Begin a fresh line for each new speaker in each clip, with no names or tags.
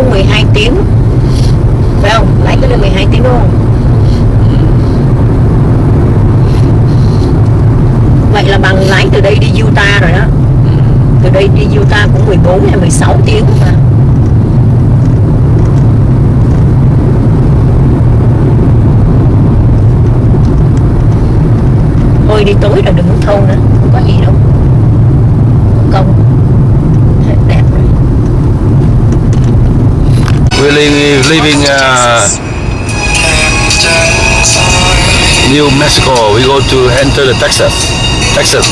cũng 12 tiếng, phải không? Lái tới đây 12 tiếng đúng không? Vậy là bằng lái từ đây đi Utah rồi đó. Từ đây đi Utah cũng 14 hay 16 tiếng mà. Thôi đi tối rồi đừng có thâu nữa, không có gì đâu. Công hết đẹp rồi.
We're leaving New Mexico. We go to enter the Texas. Texas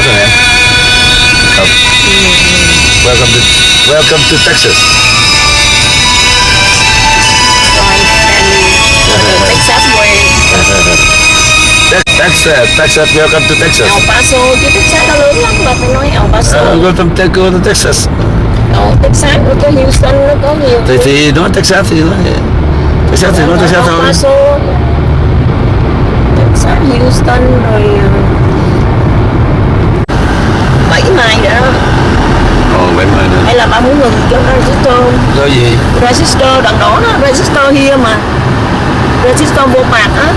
hả em? Welcome to Texas.
Texas way.
Texas, welcome to Texas.
El Paso chứ Texas nó lớn lắm mà phải nói El Paso.
Go to Texas.
Texas nó có Houston, nó có nhiều.
Thì nói Texas thì nói Texas thì nói Texas thôi.
El Paso, Texas, Houston rồi 7 mai nữa đó.
Ồ, 7 mai nữa.
Hay là ba muốn ngừng cho register?
Do gì?
Register đằng đó đó, register here mà. Register vô mặt á.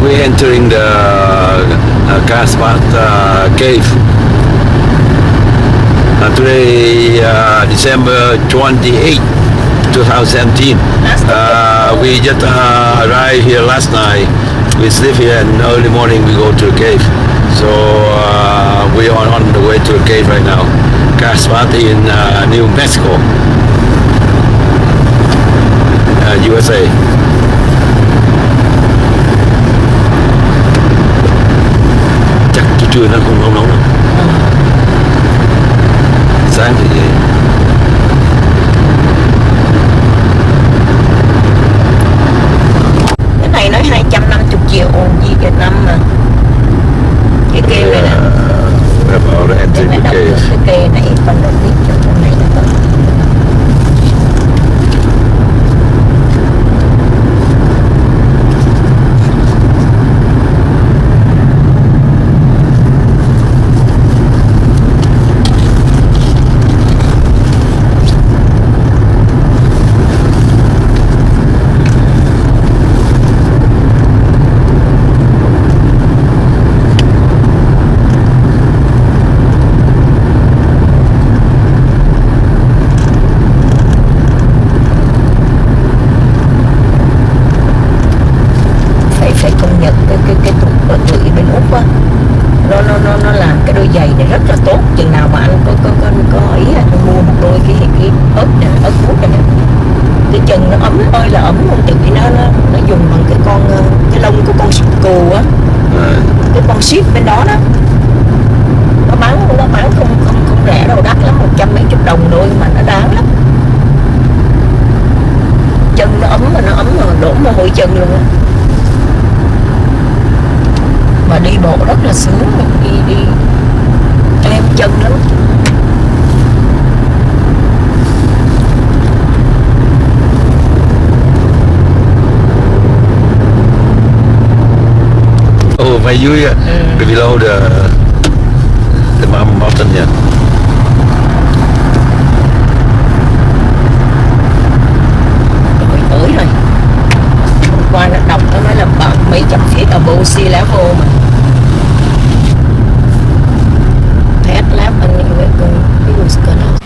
We're entering the Casbah cave. Today, December 28, 2017. We just arrived here last night. We sleep here and early morning we go to the cave. So we are on the way to the cave right now. Casbah in New Mexico, USA. Chắc trưa nó không nóng đâu. Sáng thì vậy.
Cái này nói 250 triệu gì Việt Nam mà. Cái kêu này nè.
About entering the cave.
Cái kê này phần đầu tiên cho trong này là có. Phải công nhận cái tục bận bự bên Úc á, nó làm cái đôi giày này rất là tốt. Chừng nào mà anh có ý anh mua một đôi cái ớt này, ớt bút này nè, cái chân nó ấm ơi là ấm luôn. Tự vì nó dùng bằng cái lông của con cừu á, cái con ship bên đó đó, nó bán không rẻ đâu, đắt lắm, 100 mấy chục đồng đôi mà nó đáng lắm. Chân nó ấm mà đổ mồ hôi chân luôn á. Mà đi bộ rất là sướng, đi êm chân lắm.
Oh, may dưới below the mountain nha.
Rồi tới rồi. Hôm qua nó đọc nó nói là mấy trăm feet above sea level mà. Lap anh với cái Wisconsin.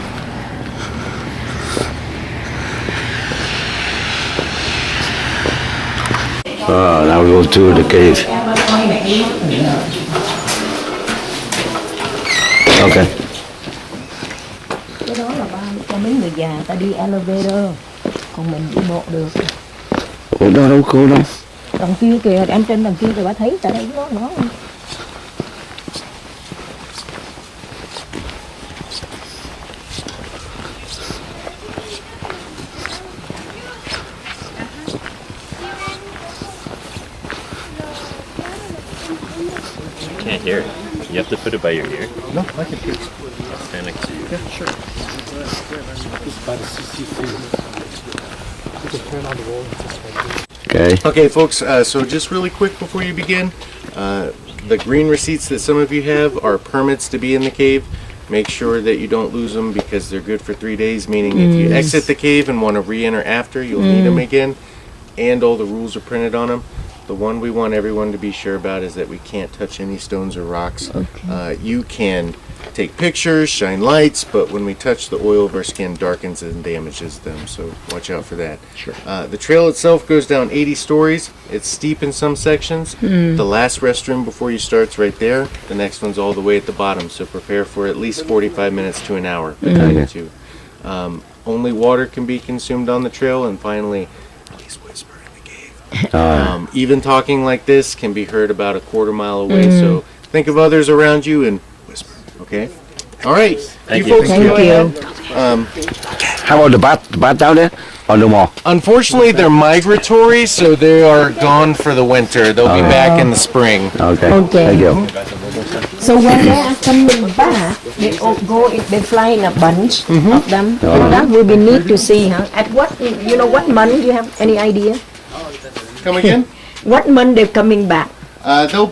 Now we go to the cave. Okay.
Cái đó là cho mấy người già ta đi elevator, còn mình đi bộ được.
Ủa đâu cô đâu.
Đằng kia kìa, em trên đằng kia rồi bà thấy tại đây nó.
Can't hear it. You have to put it by your ear.
No, I can hear.
Stand next to you.
Yeah, sure.
Okay.
Okay, folks, so just really quick before you begin, the green receipts that some of you have are permits to be in the cave. Make sure that you don't lose them because they're good for 3 days, meaning if you exit the cave and want to re-enter after, you'll need them again, and all the rules are printed on them. The one we want everyone to be sure about is that we can't touch any stones or rocks.
Okay.
You can take pictures, shine lights, but when we touch the oil of our skin, darkens and damages them, so watch out for that.
Sure.
The trail itself goes down 80 stories. It's steep in some sections. The last restroom before you start's right there. The next one's all the way at the bottom, so prepare for at least 45 minutes to an hour between the two. Only water can be consumed on the trail, and finally, please whisper in the cave. Even talking like this can be heard about a quarter-mile away, so think of others around you and whisper, okay? All right.
Thank you.
folks
Thank
enjoy
you.
that.
How about the bat down there? Or no more?
Unfortunately, they're migratory, so they are gone for the winter. They'll be back in the spring.
Okay.
Okay.
Thank you.
So when they are coming back, they all they fly in a bunch of them. That will be neat to see, huh? At what what month? Do you have any idea?
Come again?
What month they're coming back?
They'll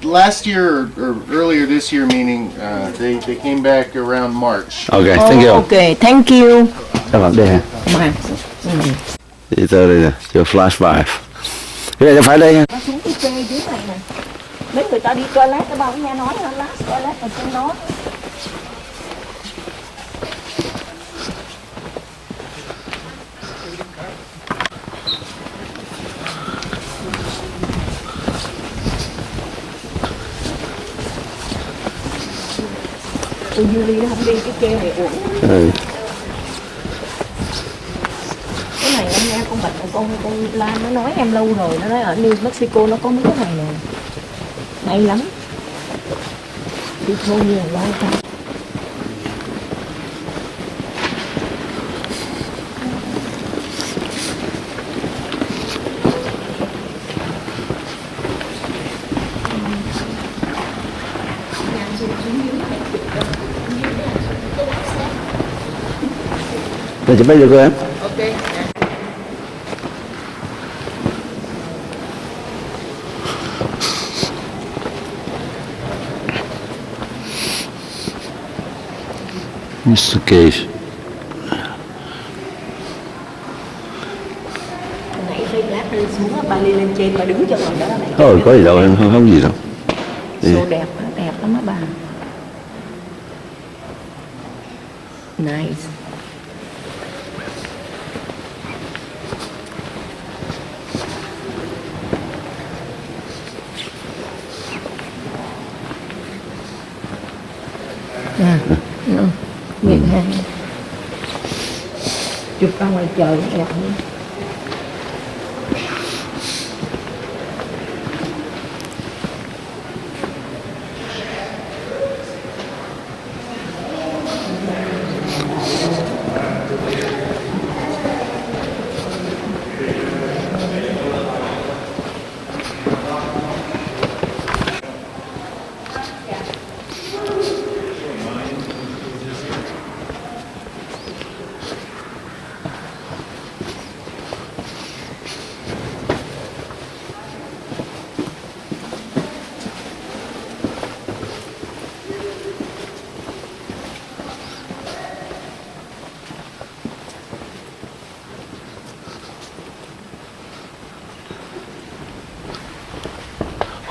last year or earlier this year, meaning they came back around March.
Okay, thank you.
Okay, thank you.
Các bạn đây hả?
Mà,
Đi tới đây nè, chưa flash 5. Cái này phải đây nha.
nó xuống cái kê dưới này nè. Mấy người ta đi toilet, nó bao nghe nói là last toilet ở trên đó. Tôi Yuri nó không đi cái kê này uổng. Cái này em nghe con Lan nó nói em lâu rồi, nó nói ở New Mexico nó có mấy cái này nè, hay lắm. Đi thôi nhiều quá ta.
Để chụp được rồi em.
Ok.
Mr. Cave.
Nãy bay lát lên xuống, ba lên trên, ba đứng cho ngồi đó này.
Thôi có gì đâu em, không gì đâu.
Show đẹp lắm á bà. Nice. Nhìn ha. Chụp ra ngoài trời đẹp hơn.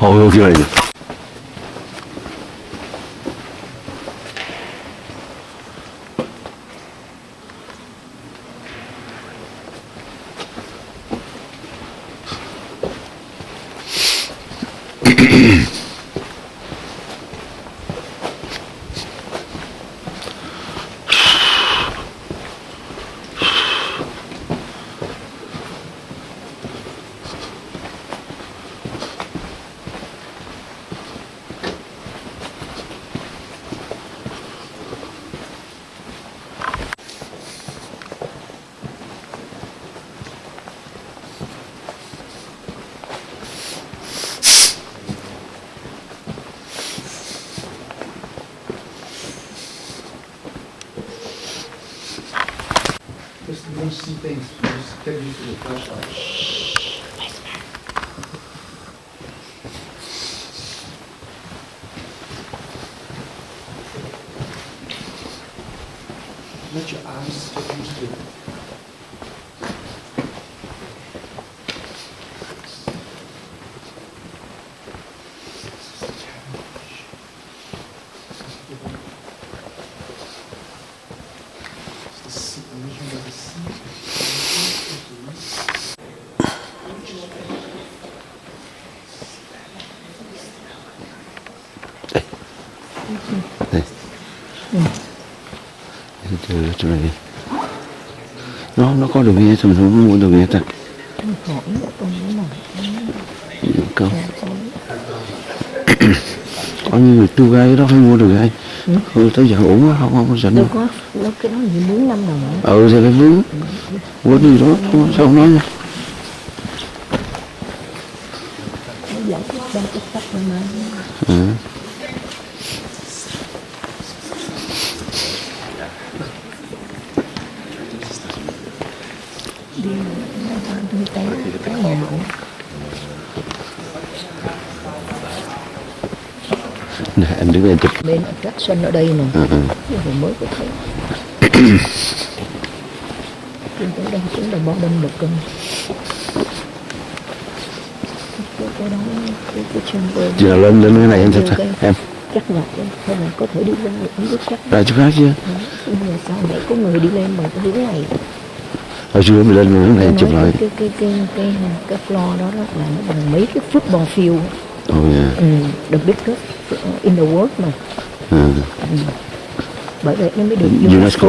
Ôi, kêu này.
you see things, just get used to the flashlight. Let your eyes get used to it.
Chỗ này nó có đường nghe sao mình không mua đường nghe ta câu có như người tour guide đó phải mua đường gai tới giờ ổn quá không rảnh
đâu có nó cái đó gì 4-5 đồng
thì cái vướng quên đi đó sao không nói nha
nó giải thích đang cái sách mà
nè anh đứng đây chụp
bên attraction ở đây nè rồi mới có thấy chúng tôi đang xuống là bo đâm được cân cái đó cái chamber
giờ lên cái này em chụp em
chắc là thôi mình có thể đi ra cũng biết chắc
ra chỗ khác chứ
bây giờ sao nãy có người đi lên bằng cái hướng này
hồi xưa mình lên cái này chụp lại
cái floor đó là nó bằng mấy cái football field the biggest in the world mà bởi vậy nó mới được
UNESCO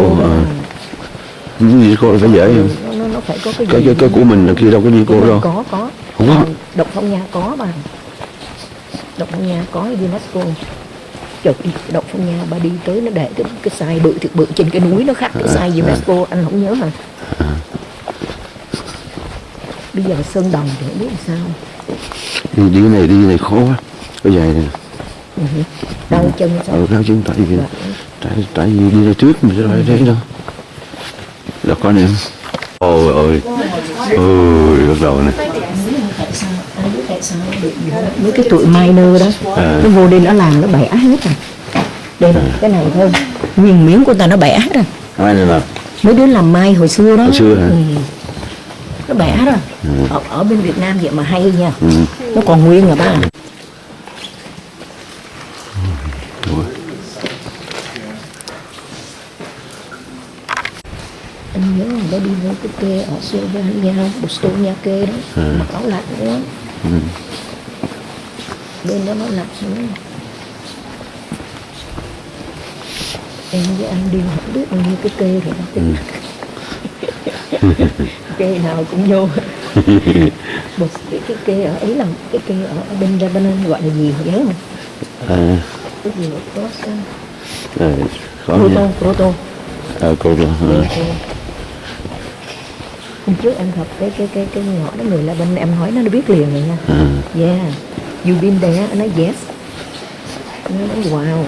UNESCO là phải dễ không
nó phải có cái
của mình là kia đâu có đi cô đâu
có
không có
Động Phong Nha có mà Động Phong Nha có UNESCO chụp Động Phong Nha bà đi tới nó để cái size bự thiệt bự trên cái núi nó khác cái size UNESCO anh không nhớ hả bây giờ Sơn Đồng thì không biết làm sao
đi cái này khó quá cái dài này
đau chân sao
đau chân tại vì đi ra trước mình sẽ lại đấy đâu là con em ôi bắt đầu này
tại sao mấy cái tụi minor đó nó vô đây nó làm nó bẻ hết rồi đây cái này thôi nguyên miếng của ta nó bẻ hết rồi
mai này là
mấy đứa làm mai hồi xưa đó nó bẻ rồi ở bên Việt Nam vậy mà hay nha nó còn nguyên à ba anh nhớ là nó đi với cái kê ở Slovenia Bostonia kê đó mặc áo lạnh nữa bên đó nó lạnh nữa em với anh đi không biết bao nhiêu cái kê rồi kê nào cũng vô một cái kê ở ấy là cái kê ở bên Lebanon gọi là gì nhớ không cái gì Proto hôm trước em gặp cái nhỏ đó người Lebanon em hỏi nó biết liền rồi nha yeah you been there nó nói yes nó nói wow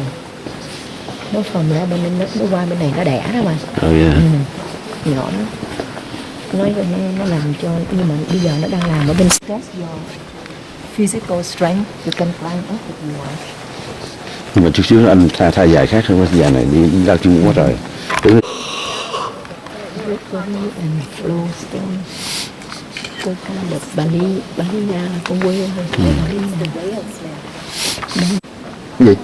nó from Lebanon nó qua bên này nó đẻ đó mà nhỏ đó nói nó làm cho nhưng mà bây giờ nó đang làm ở bên test your physical strength you can climb up if you want
nhưng mà chút xíu anh thay dài khác hơn dài này đi ra chung quá trời
and flow stone tôi có được Bali Nga là con quê thôi Bali
gì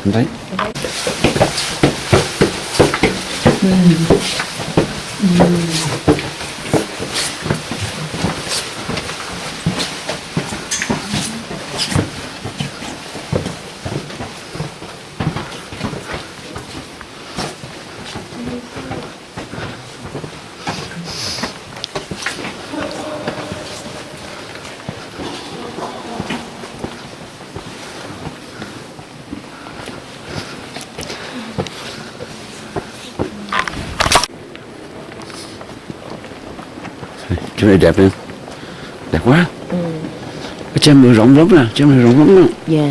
không thấy Chỗ này đẹp đấy. Đẹp quá. Cái chém rộng lắm nè, chém rộng lắm nè.
Dạ.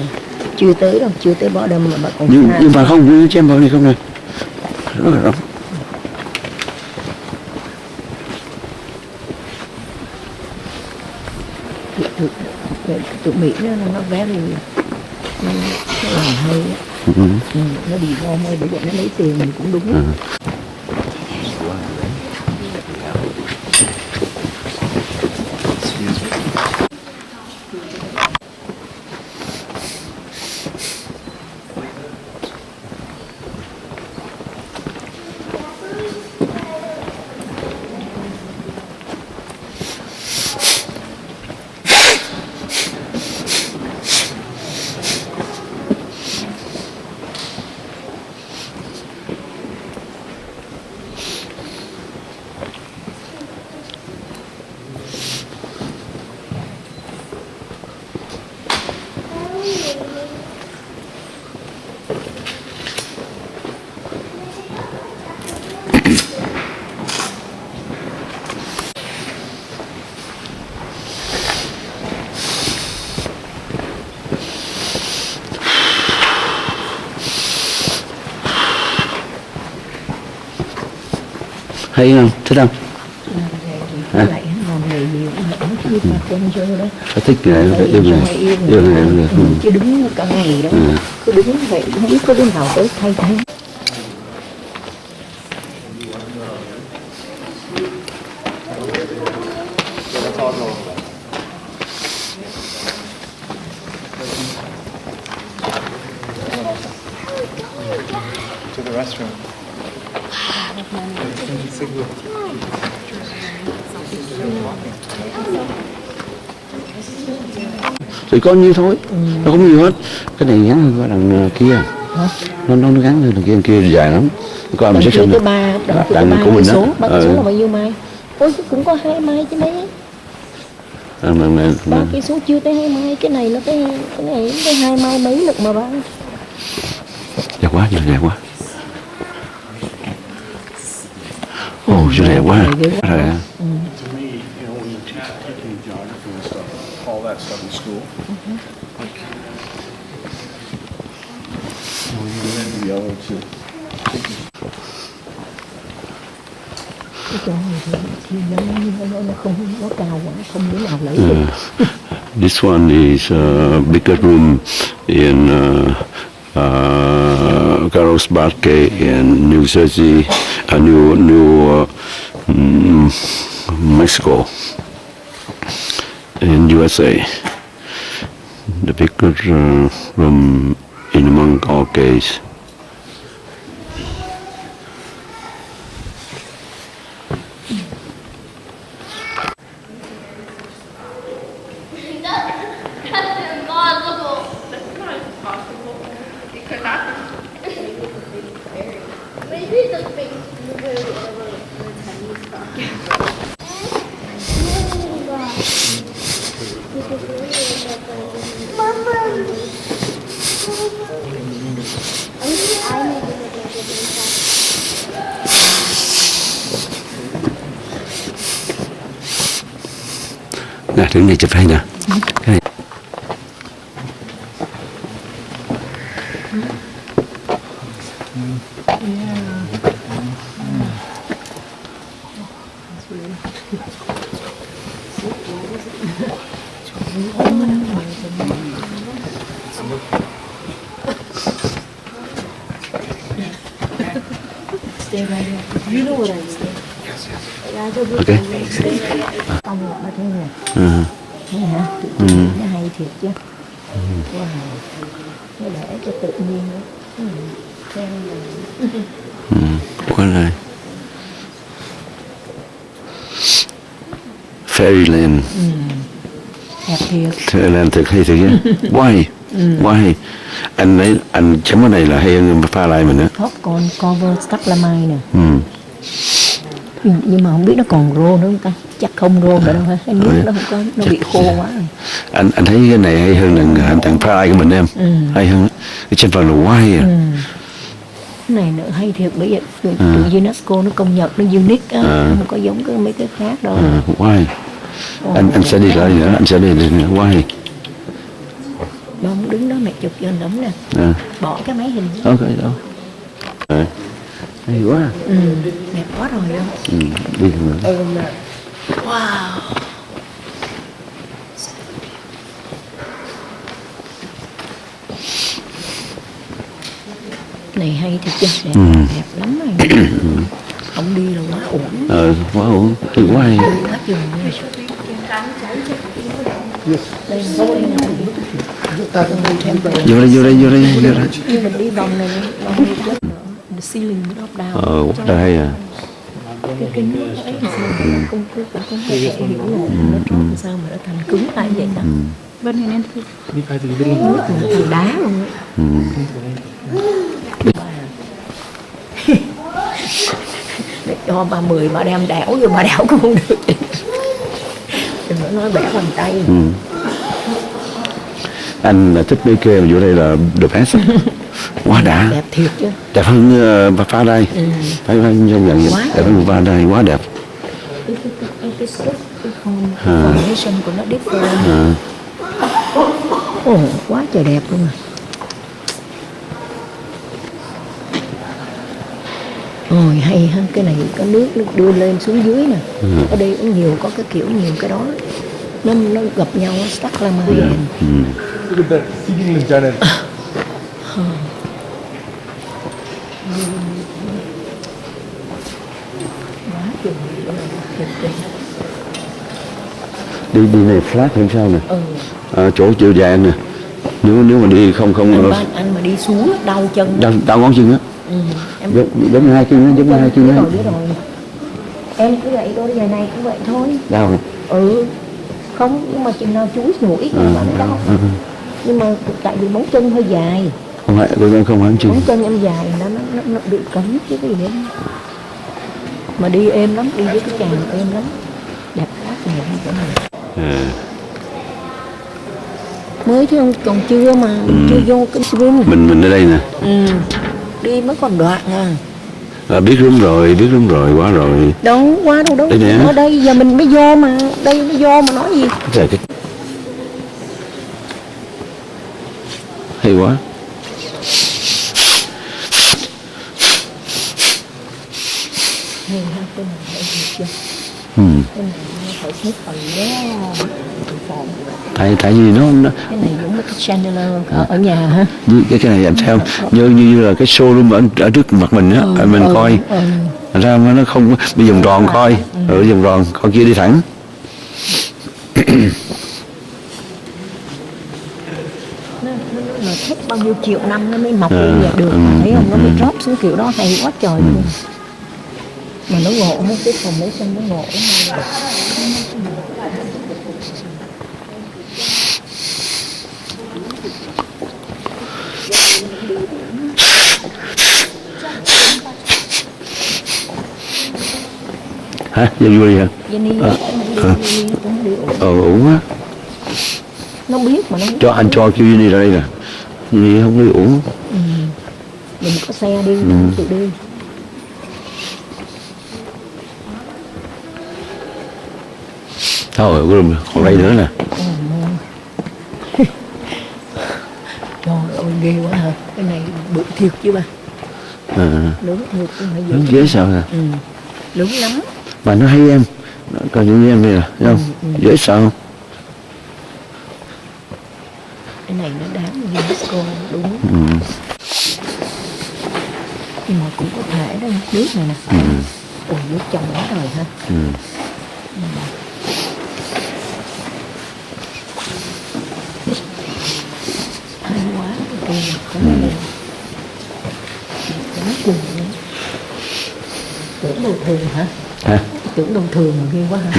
Chưa tới đâu, chưa tới bottom mà bà còn
Nhưng mà không, cái chém này không này. Rất là rộng.
Tụi Mỹ nó very nó làm hay á. Nó đi vô thôi để nó lấy tiền mình cũng đúng.
Hay không? Thích không?
Lại làm nghề nhiều cũng chưa mà quen vô đó.
Thích cái này, yêu này, yêu này được.
Chứ đứng cả ngày đó, cứ đứng vậy không biết có đứa nào tới thay thế.
To the restroom.
Thì có nhiêu thôi, nó không nhiều hết. Cái này ngắn hơn cái đằng kia. Nó ngắn hơn đằng kia dài lắm. Coi mình sẽ
Đằng
đằng của mình đó.
Ba số là bao nhiêu mai? Ôi cũng có 2 mai chứ mấy. Ba cái số chưa tới 2 mai, cái này nó cái này cái 2 mai mấy lực mà ba.
Đẹp quá, đẹp quá. Ồ, chỗ đẹp quá. Rồi.
To me, when you're taking geography and stuff, all that stuff in school, like, you have to be able to.
Cái chỗ này thì nó không nó cao quá, không đứa nào lấy được.
This one is a bigger room in Carlsbad in New Jersey, New Mexico, in USA. The bigger room in among all cases.
Maybe the big
Nè, đứng này chụp hay nè. Cái này.
You know what I mean?
Ok.
Ông bà thấy nè. Hay hả? Nó hay thiệt chứ. Wow. Nó để cho tự nhiên nữa.
Quá này. Fairyland.
Đẹp thiệt.
Fairyland thực hay thiệt chứ. Why? Why? Anh chấm cái này là hay hơn pha lại mình nữa.
Popcorn cover Stacklamine nè. Nhưng mà không biết nó còn rô nữa không ta? Chắc không rô nữa đâu hả? Cái nước nó không có, nó bị khô quá rồi.
Anh thấy cái này hay hơn thằng pha lại của mình em. Hay hơn. Cái trên phần là why à.
này nữa hay thiệt, bởi vậy tụi UNESCO nó công nhận nó unique á, không có giống cái mấy cái khác đâu.
Why? Anh sẽ đi lại nữa, anh sẽ đi nữa. Why?
Bông đứng đó mẹ chụp cho anh đóng nè. Bỏ cái máy hình.
Ok, đâu. Hay quá.
Đẹp quá rồi không?
Đi nữa.
Wow. Này hay thiệt chứ, đẹp lắm rồi. Ông đi là quá ổn.
Quá ổn, đi quá hay.
Quá chừng rồi. Đây là
Vô đây.
mình đi vòng này, vòng này chết nữa. The ceiling drop down.
Quá trời hay à.
Cái nước nó ấy sao công thức cũng không thể hiểu là nó drop làm sao mà nó thành cứng lại vậy đó. Bên này nên nước là thành đá luôn á. Để cho bà 10 bà đem đẽo vô bà đẽo cũng không được. Đừng có nói bẻ bằng tay.
Anh là thích mấy kê mà vô đây là the best. Quá đã.
Đẹp thiệt chứ.
Đẹp hơn pha đây. Phải công nhận vậy. Đẹp hơn pha đây, quá đẹp.
Cái formation của nó different. Quá trời đẹp luôn à. Ôi hay ha, cái này có nước đưa lên xuống dưới nè. Ở đây cũng nhiều, có cái kiểu nhiều cái đó. Nó gặp nhau, stuck làm hai đèn.
Look at that heating giant.
Đi này flat hơn sao nè. Chỗ chiều dài nè. Nếu mà đi không
anh mà đi xuống đau chân.
Đau ngón chân á. Giống hai chân á, giống hai chân á.
Biết rồi. Em cứ vậy đôi giày này cũng vậy thôi.
Đau không?
Không, nhưng mà chừng nào chuối mũi không mà nó đau. Nhưng mà tại vì móng chân hơi dài.
Không phải, tôi không hẳn chân.
Móng chân em dài nó bị cấm chứ cái gì đấy. Mà đi êm lắm, đi với cái chàng êm lắm. Đẹp quá này đi chỗ này. Mới chứ không, còn chưa mà chưa vô cái room.
Mình ở đây nè.
Đi mới còn đoạn à.
Biết room rồi, quá rồi.
Đâu qua đâu
Đây nè.
ở đây giờ mình mới vô mà, đây mới vô mà nói gì.
Cái hay quá.
Hay ha, cái này phải thiệt chưa? Cái này nó phải xếp phần đó.
Tại vì nó
Cái này giống cái chandelier ở nhà ha.
cái này làm sao như là cái showroom ở trước mặt mình á, mình coi ra nó không bị vòng tròn coi, vòng tròn coi kia đi thẳng.
Nó thích bao nhiêu triệu năm nó mới mọc lên được, thấy không? Nó mới drop xuống kiểu đó hay quá trời luôn. Mà nó ngộ hết, cái formation nó ngộ lắm.
Hả? Vô đi hả?
Jenny cũng đi
Ổn quá.
Nó biết mà nó
Cho anh cho kêu đi ra đây nè. Gì không đi uổng.
Mình có xe đi, không chịu đi.
Thôi, còn đây nữa nè.
Trời ơi, ghê quá hả? Cái này bự thiệt chứ ba. Lớn thiệt chứ phải
Lớn dễ sao nè.
Lớn lắm.
Mà nó hay em. Còn như em này nè, thấy không? Dễ sợ không?
Cái này nó đáng UNESCO đúng. Nhưng mà cũng có thể đó, nước này nè. Ôi, nước trong quá rồi ha. Hay quá, cái này nó cùng nữa. Tưởng đồ thường hả? Tưởng đồ thường mà ghê quá hả?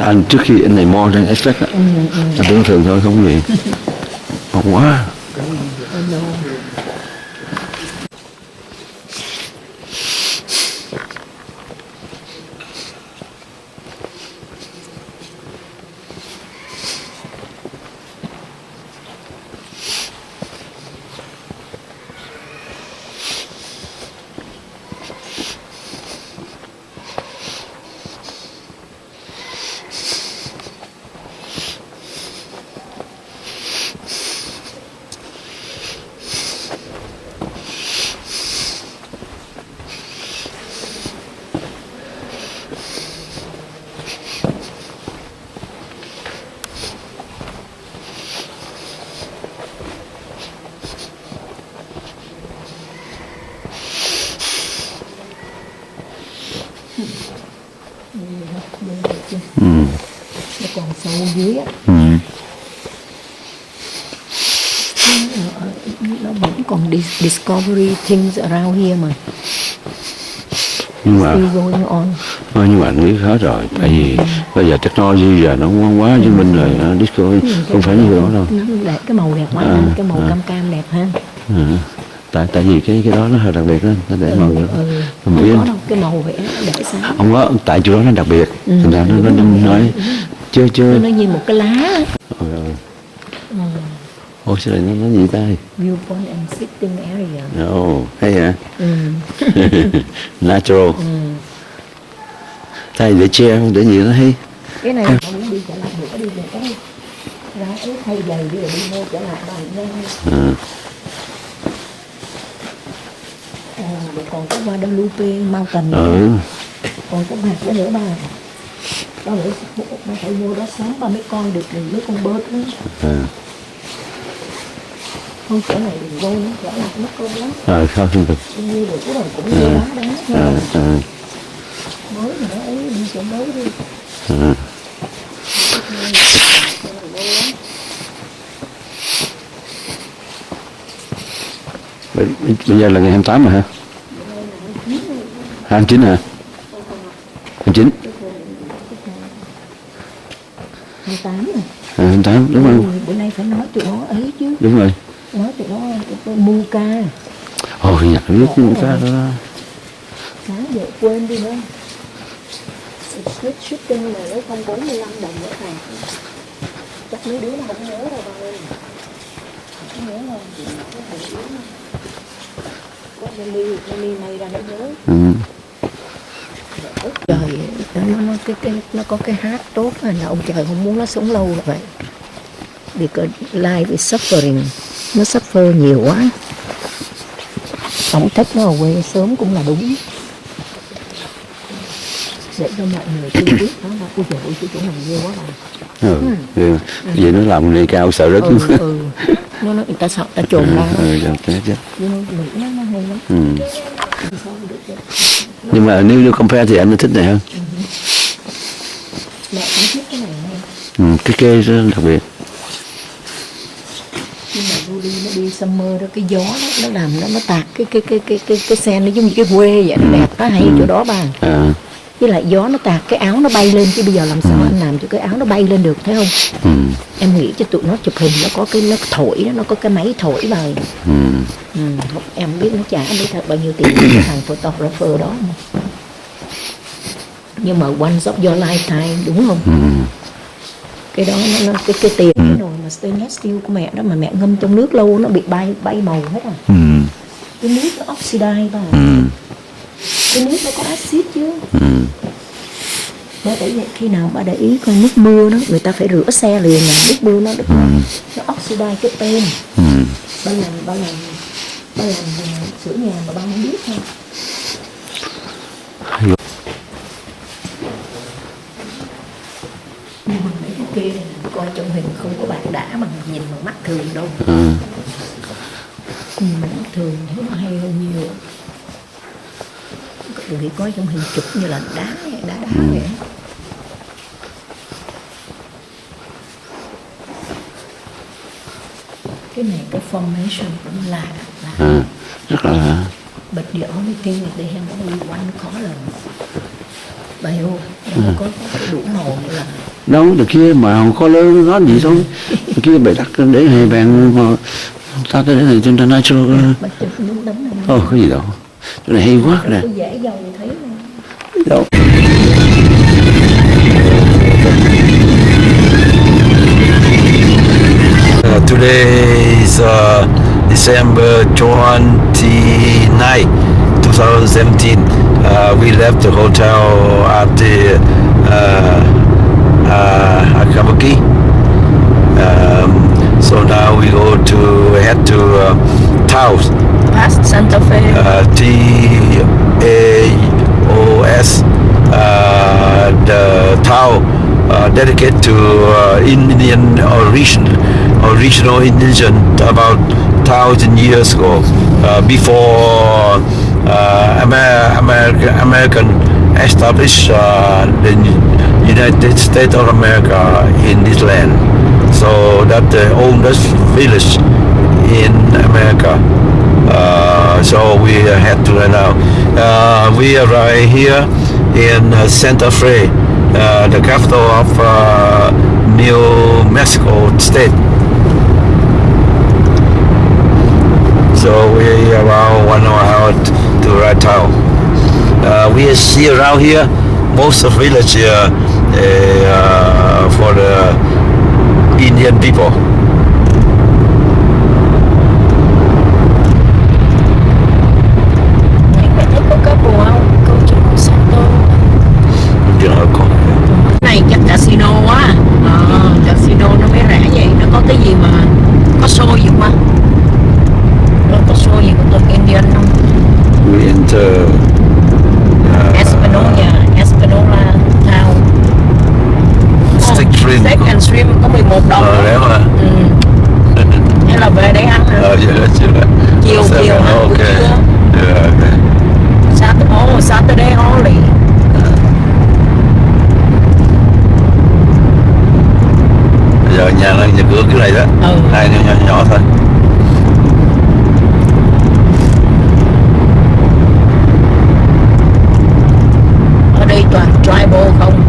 Anh trước khi anh này mo trên expect á, anh tưởng thường thôi không có gì. Ngon quá.
sâu dưới á. Nó vẫn còn discovery things around here mà.
Nhưng mà
Still going on.
nhưng mà anh nghĩ khó rồi, tại vì bây giờ technology giờ nó quá chứng minh rồi, discovery không phải như đó đâu.
Nó đẹp, cái màu đẹp quá, cái màu cam cam đẹp ha.
Tại vì cái đó nó hơi đặc biệt đó, nó để màu
Không có đâu, cái màu vẽ nó để sáng.
không có, tại chỗ đó nó đặc biệt, thành ra nó nói chưa
Nó như một cái lá.
Ôi sao lại nó gì ta?
Viewpoint and sitting area.
Ồ, hay hả? Natural. Thay để chair, để gì nó hay.
Cái này không muốn đi trở lại được, đi về cái ra ấy thay giày đi rồi đi mua trở lại bài nha. Còn có Guadalupe Mountain nữa. Còn có mặt đó nữa bà. Đó nữa, bà phải vô đó sáng bà mới coi được mấy con bớt đó. Không trở lại đừng vô nữa, trở lại mất con lắm.
Không được.
Như được cái đầu cũng vô đó đó. Mới mà nó ấy, đi chỗ mới đi.
Bây giờ là ngày 28 rồi hả? 29 hả? 29.
28 rồi.
28, đúng không?
Bữa nay phải nói tụi nó ấy chứ.
Đúng rồi.
Nói tụi nó Muka.
Ồ, nhạc biết Muka đó.
Sáng giờ quên đi nữa. Shipping này nó không 45 đồng nữa thầy. Chắc mấy đứa nó không nhớ đâu ba ơi. Không nhớ đâu. Có Jenny may ra nó nhớ. Trời, nó có cái hát tốt là ông trời không muốn nó sống lâu là vậy. Because life is suffering. Nó suffer nhiều quá. Ông thích nó ở quê sớm cũng là đúng. Để cho mọi người chưa biết đó là ôi trời ơi cái chỗ này ghê quá bà.
Vậy nó làm người cao sợ rất.
Nó người ta sợ ta trồn ra.
Nhưng
Mỹ nó hay lắm.
Nhưng mà nếu compare thì anh thích này hơn.
Mẹ cũng thích cái này hơn.
Cái kê rất đặc biệt.
Nhưng mà nó đi summer đó, cái gió nó làm nó tạt cái sen nó giống như cái quê vậy, nó đẹp nó hay chỗ đó bà. Với lại gió nó tạt cái áo nó bay lên, chứ bây giờ làm sao anh làm cho cái áo nó bay lên được, thấy không? Em nghĩ cho tụi nó chụp hình nó có cái nó thổi đó, nó có cái máy thổi bài. Em biết nó trả biết thật bao nhiêu tiền cái thằng photographer đó. Nhưng mà once of your lifetime đúng không? Cái đó nó cái tiền cái nồi mà stainless steel của mẹ đó mà mẹ ngâm trong nước lâu nó bị bay màu hết rồi. Cái nước nó oxidize vào. Cái nước nó có axit chứ. Bởi vậy khi nào bà để ý coi nước mưa đó, người ta phải rửa xe liền là nước mưa nó nó oxidize cái pen. Ba làm sửa nhà mà ba không biết thôi. Nhưng mà mấy cái kia này coi trong hình không có bạc đã mà nhìn bằng mắt thường đâu. Nhìn bằng mắt thường thấy nó hay hơn nhiều. Đừng nghĩ coi trong hình chụp như là đá vậy. Cái này cái formation cũng lạ.
Rất là lạ.
But the only thing là they have only one color. Bà hiểu không? Nó có cái đủ màu nữa là.
Đâu, từ kia màu có lớn nó gì thôi. Từ kia bày đặt để hai bạn mà ta cái này trên natural.
Bà chụp đúng đấm này.
Cái gì đâu. Chỗ này hay quá nè.
Cái dễ dầu thấy này.
Đâu. Today is December 29, 2017. We left the hotel at the Akabaki. So now we head to Taos.
Past Santa Fe.
TAOS. The Tao dedicated to Indian original Indian about 1,000 years ago, before American established the United States of America in this land. So that the oldest village in America. So we had to learn out. We arrived here in Santa Fe, the capital of New Mexico State. So we around 1 hour to ride town. We see around here most of village for the Indian people.
Mày thấy có cá bùa không? Câu chuyện Santo. Này chắc casino quá. Casino nó mới rẻ vậy. Nó có cái gì mà có show gì không? Nó có show gì của tụi Indian không?
We enter
Espanola Town.
Steak Shrimp.
Steak and Shrimp có 11 đồng.
Đấy mà.
Hay là về đấy ăn hả? Chiều hả?
Ok.
Buổi trưa.
Yeah, okay.
Saturday only.
Giờ nhà cửa cái này đó. Hai nhỏ thôi.
Ở đây toàn tribal không.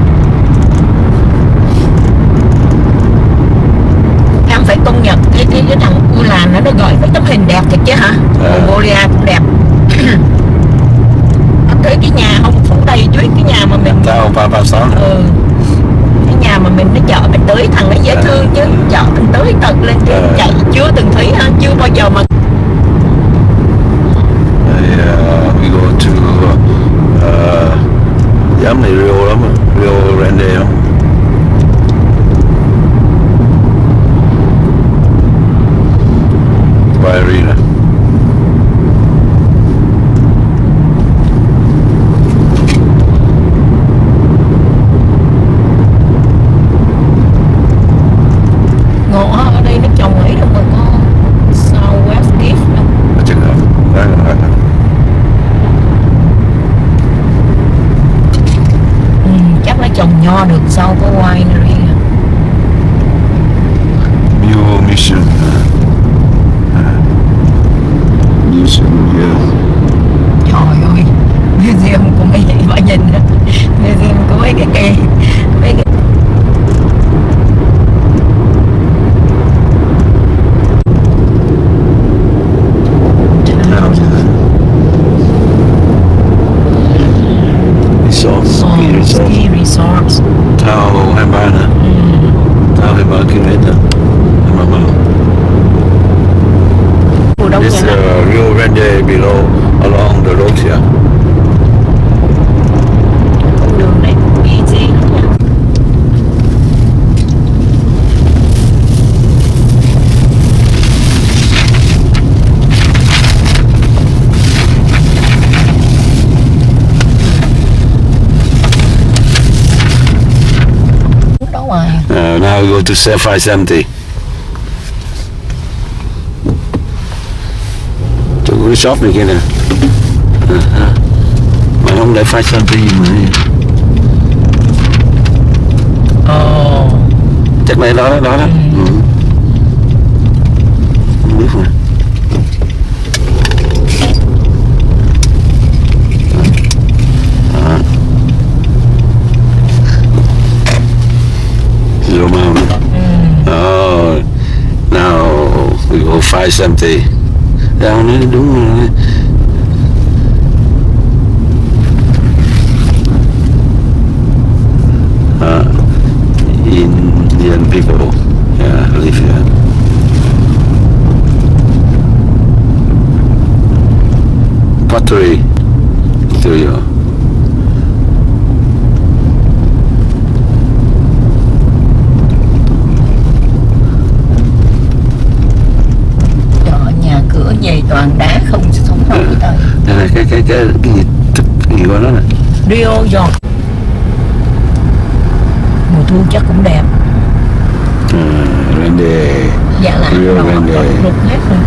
Em phải công nhận cái thằng Ulan nó gửi mấy tấm hình đẹp thiệt chứ hả? Mongolia cũng đẹp. Thấy cái nhà không phủ đầy dưới cái nhà mà mình
Vào sáng.
cái nhà mà mình nó chở mình tới thằng nó dễ thương chứ chở mình tới tận lên trên chạy chưa từng thấy ha, chưa bao giờ mà.
We go to dám này Rio lắm, Rio Grande không? Arena.
Ngộ ở đây nó trồng ấy đâu mà có Southwest Gift đâu.
Chắc là
Chắc nó trồng nho được sau có winery.
Mule Mission.
Trời ơi, museum của mấy bà nhìn museum của mấy cái cây mấy cái ski resorts.
Tao Havana. Tao Havana Kineta. This Rio Grande below along the road here.
Con đường này easy lắm nha. Đâu rồi?
Now we go to Sapphire 70. Cái shop này kia nè. Mà không để phải xem gì mà. Chắc này đó đó. Không biết mà. Zoom out. Oh, now we go 570. Down đấy đúng rồi. Indian people, yeah, live here. Pottery studio.
Về toàn đá không sống nổi tới.
Đây là cái gì của nó nè.
Rio giọt. Mùa thu chắc cũng đẹp.
Grande.
Dạ là
Rio Grande.
Lục hết rồi.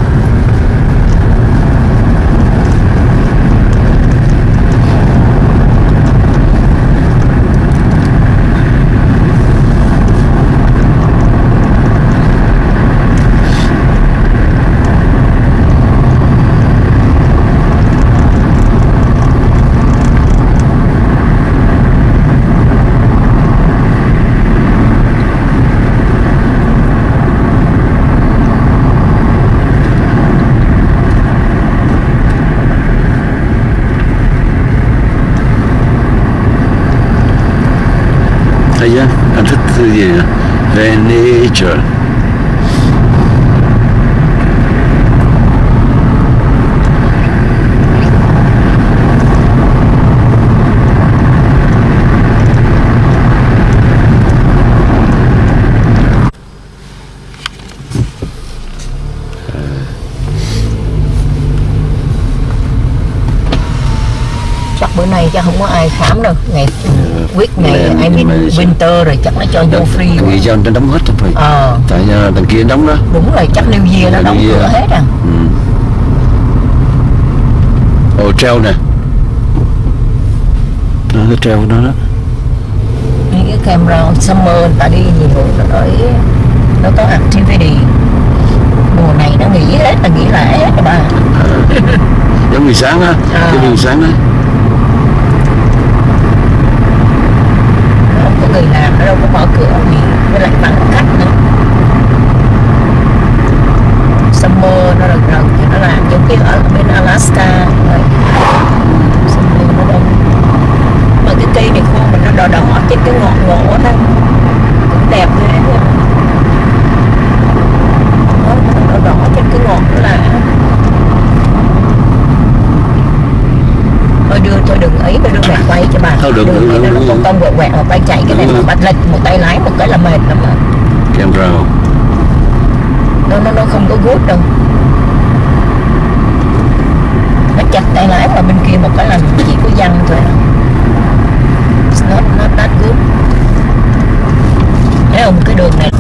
gì nè, Venator.
Chắc bữa nay chắc không có ai khám đâu. Ngày quyết ngày I mean winter rồi chắc nó cho vô free
Thằng
rồi.
kia cho nó đóng hết rồi. Tại thằng kia đóng đó.
Đúng rồi, chắc New Year nó đóng cửa hết à.
Ồ, treo nè. Nó cái treo của nó đó.
Những cái camera summer người ta đi nhiều nó có activity. Mùa này nó nghỉ hết, là nghỉ lễ hết rồi bà.
Giống buổi sáng á, cái buổi sáng đó.
Không có người làm, nó đâu có mở cửa gì, với lại vắng khách nữa. Summer nó rần thì nó làm giống như ở bên Alaska rồi. Summer nó đông. Mà cái cây này khô mà nó đỏ đỏ trên cái ngọn ngộ đó cũng đẹp ghê. Nó đỏ trên cái ngọn đó là thôi đừng ấy, tôi đưa mẹ quay cho bà.
Thôi được,
nó không công quẹo quẹo tay chạy cái này mà bắt lệch một tay lái một cái là mệt lắm mà.
Camera.
Nó không có good đâu. Nó chặt tay lái mà bên kia một cái là chỉ có văng thôi. It's not that good. Thấy không, cái đường này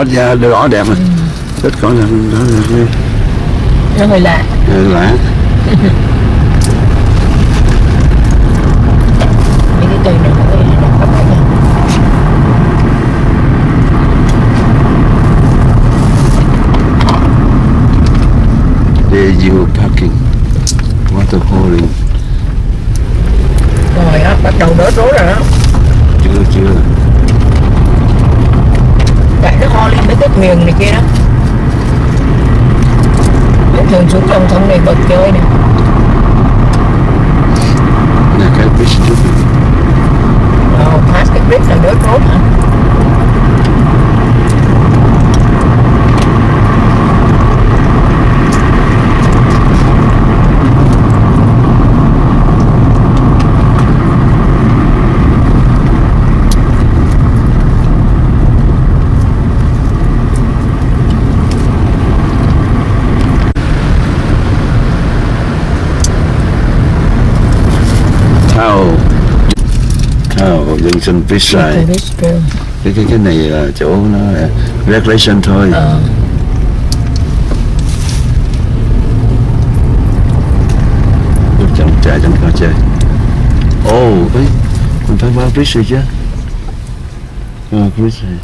Da đỏ đẹp mà. Rất có là đó là
nó hơi lạ.
lạ.
Mấy cái cây này nó đẹp lắm nha.
There you parking. Water holding.
Rồi á, bắt đầu đỡ rối rồi đó.
Chưa.
Tại nó ho lên mấy cái thuyền này kia đó. Mấy thuyền xuống dòng sông này bật chơi nè.
Nè cái bridge trước.
Pass cái bridge là đỡ rối hả?
Junction Bridge này. Cái này là chỗ nó regulation thôi. Chẳng chạy chẳng có chơi. Mình phải qua bridge rồi chứ. Bridge này.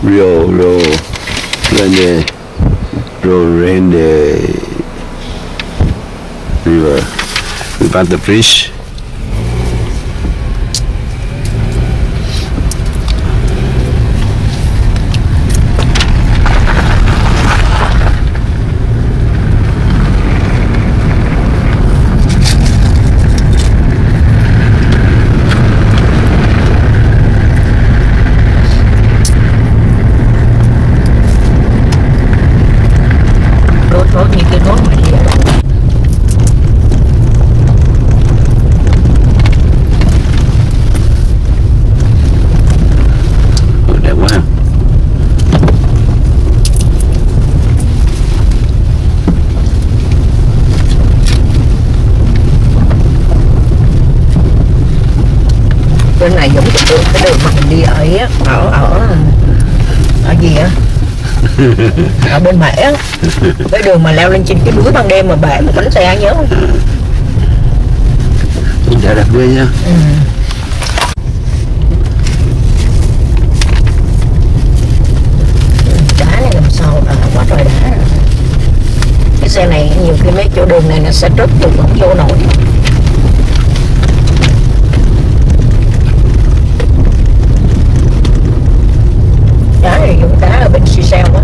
Rio Grande River. We found the bridge. Bên này giống cái đường mà mình đi ở
gì á. Ở bên bể á, cái đường mà leo lên trên cái núi ban đêm mà bể một bánh xe nhớ không?
Dạ đẹp ghê nha.
Đá này làm sao đã quá trời đá. Cái xe này nhiều khi mấy chỗ đường này nó sẽ rớt từ không vô nổi. Đá này dùng đá ở bên Seychelles á.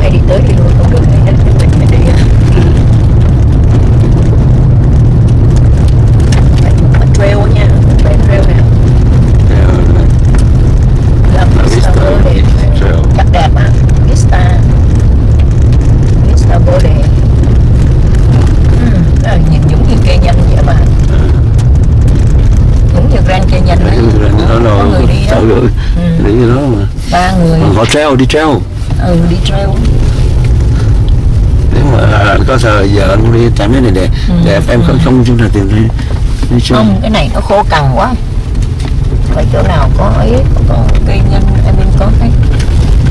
Hay đi tới đi luôn không được hay hết mình đi á. Phải trail nha, phải trail nè. Làm Vista Verde chắc đẹp á. Vista Verde. Nhìn giống như cây nhanh vậy mà. Giống như Grand Canyon đấy. Có người đi á.
Đi cái đó mà.
3 người.
Họ đi trail.
Đi trail.
Nếu mà có thời giờ anh đi trạm cái này đẹp em không chung là tiền đi trail.
Không, cái này nó khô cằn quá. Phải chỗ nào có ấy, có cây nhân, em có cái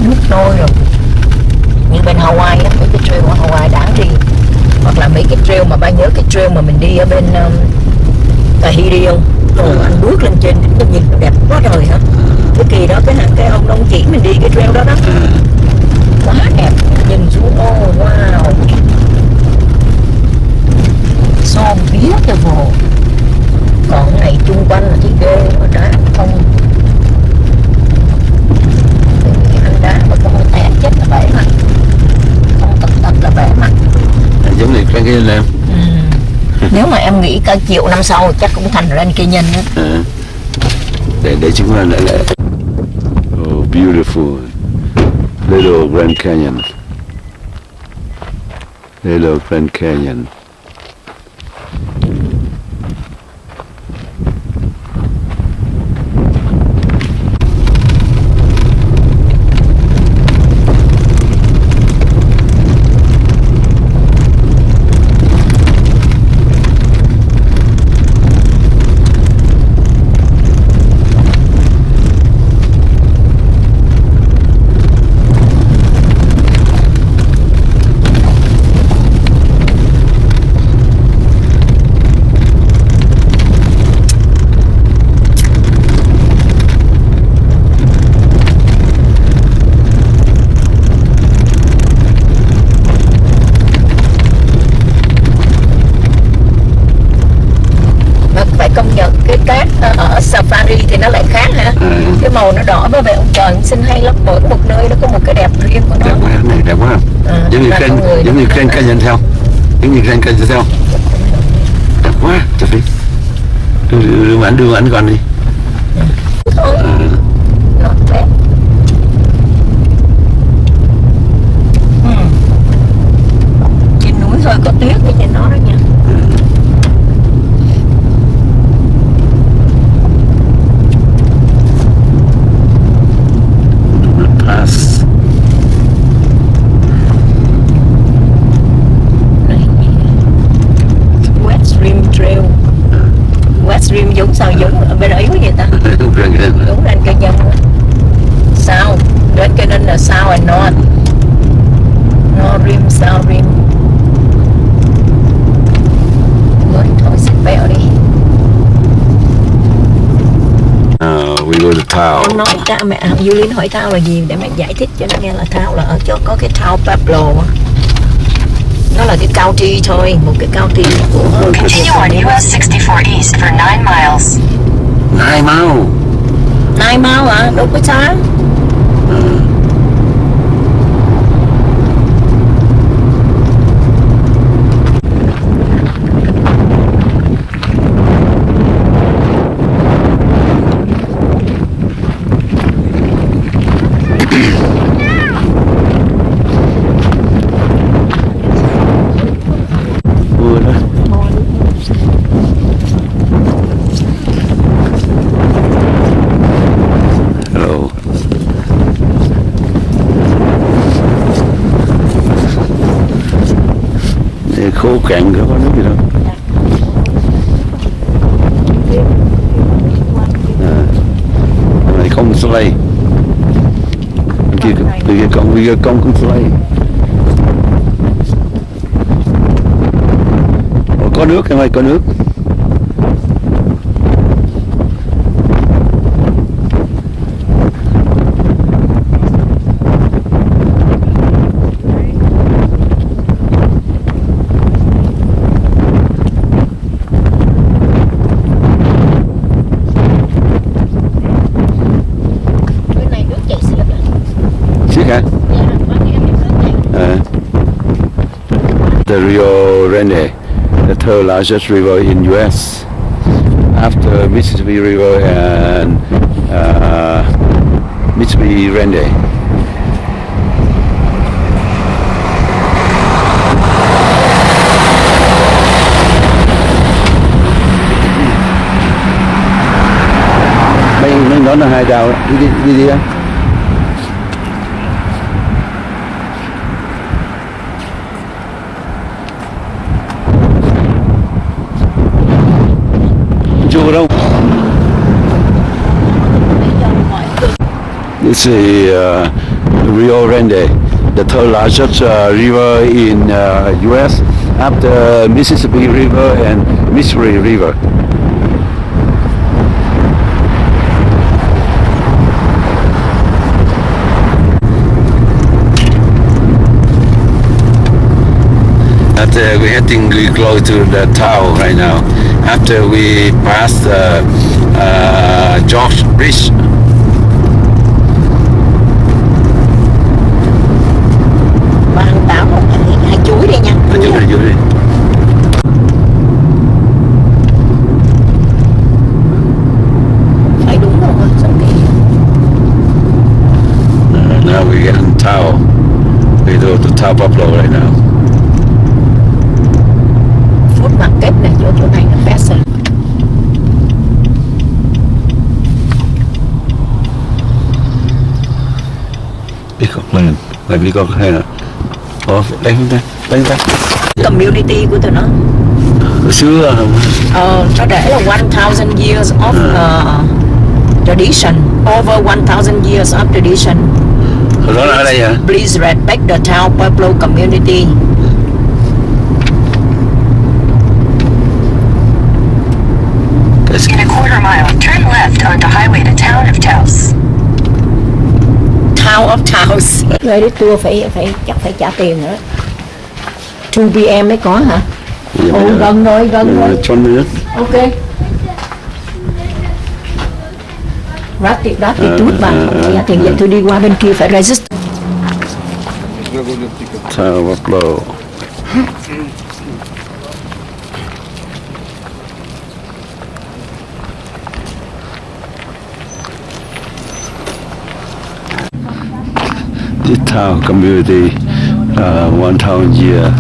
nước nôi rồi. Như bên Hawaii á, mấy cái trail ở Hawaii đáng đi. Hoặc là mấy cái trail mà ba nhớ cái trail mà mình đi ở bên Tahiti không? Rồi anh bước lên trên cái nhìn nó đẹp quá trời hả? Cái kỳ đó cái ông chỉ mình đi cái trail đó đó. Quá đẹp, nhìn xuống oh wow. So beautiful. Còn cái này chung quanh là thấy ghê mà đá không. Anh đá mà không tẹt chết là bể mặt. Không tập là bể mặt.
Giống như cái em.
Nếu mà em nghĩ cả triệu năm sau chắc cũng thành Grand Canyon á.
Để chúng ta lại. Oh, beautiful. Little Grand Canyon. Little Grand Canyon.
Ở safari thì nó lại khác hả? Cái màu nó đỏ với vậy ông trời xinh hay lắm, mỗi một nơi nó có một cái đẹp riêng của nó.
Đẹp quá, này đẹp quá. Giống như Grand Canyon theo. Giống như Grand Canyon theo. Đẹp quá, chụp đi. Đưa ảnh con đi.
Thôi. Not bad. Trên núi thôi có tuyết với trên nó đó nha.
Pass.
West Rim Trail. West Rim giống sao giống ở bên ấy quá vậy ta? Giống Grand Canyon đó. South, Grand Canyon là South and North. North Rim, South Rim. Thôi xịt bèo đi.
We go to Tao.
Con nói ta mẹ Yulin hỏi Tao là gì để mẹ giải thích cho nó nghe là Tao là ở chỗ có cái Tao Pueblo. Nó là cái county thôi, một cái county của
Continue on US 64 East for 9 miles.
9 miles.
9 miles hả? Đâu có xa.
Hello. Đây khô cạn không có nước gì đâu. Này không sleigh. Kia con cũng sleigh. Có nước em ơi, có nước.
Bên này nước chảy xiết à?
Xiết hả? The Rio Grande, the third largest river in U.S. after Mississippi River and Mississippi Grande. Mấy nó là hai đào đi á. Chưa đâu. This is Rio Grande, the third largest river in U.S. after Mississippi River and Missouri River. We're heading close to the town right now. After we pass George Bridge.
Mà ăn táo một hai chuối đi nha.
Ở chỗ này đi.
Phải đúng rồi, sao kì.
Now we get in town. We go to Town Buffalo right now.
Food market này, chỗ này nó fashion.
Pick up land. Like we got hay là. Đây không ta? Đây không ta?
Community của tụi nó.
Xưa
Nó để là 1000 years of tradition. Over 1000 years of tradition.
đó là ở đây hả?
Please respect the town Pueblo community.
In a quarter mile, turn left onto highway to Town of Taos.
Town of Taos. Người đi tour chắc phải trả tiền nữa. 2 PM mới có hả? Ồ, gần rồi.
20 minutes.
Ok. Gratitude mà không phải trả tiền, vậy tôi đi qua bên kia phải register.
Town Buffalo. This town community, 1,000 year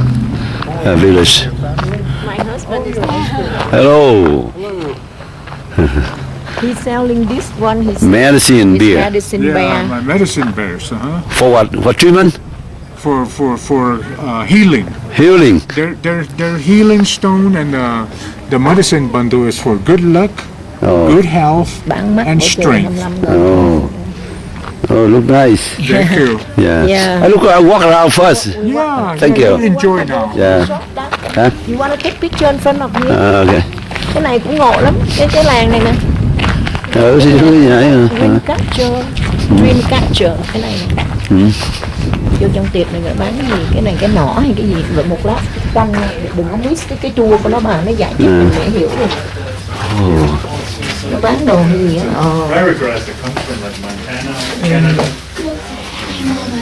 village.
My husband is there.
Hello.
He's selling this one.
Medicine beer.
Medicine bear.
my medicine bears,
For what? For treatment?
for healing.
Healing.
Their healing stone and the medicine bundle is for good luck, good health,
Bán mắt
and
của
strength.
Oh, look nice.
Thank you.
Yeah.
Yeah.
Look, I walk around first.
Yeah,
Thank you.
Enjoy now.
Yeah. Hả?
You wanna take picture in front of me?
Okay.
Cái này cũng ngộ lắm. Cái làng này nè.
Xin cái gì nãy
Dream Catcher. Dream Catcher. Cái này nè. Vô trong tiệc này người bán cái gì? Cái này cái nỏ hay cái gì? Rồi một lát quăng, đừng có miss cái chua của nó mà nó giải thích mình dễ hiểu được. Nó bán đồ hay gì á?
Fibergrass that comes from like Montana, Canada.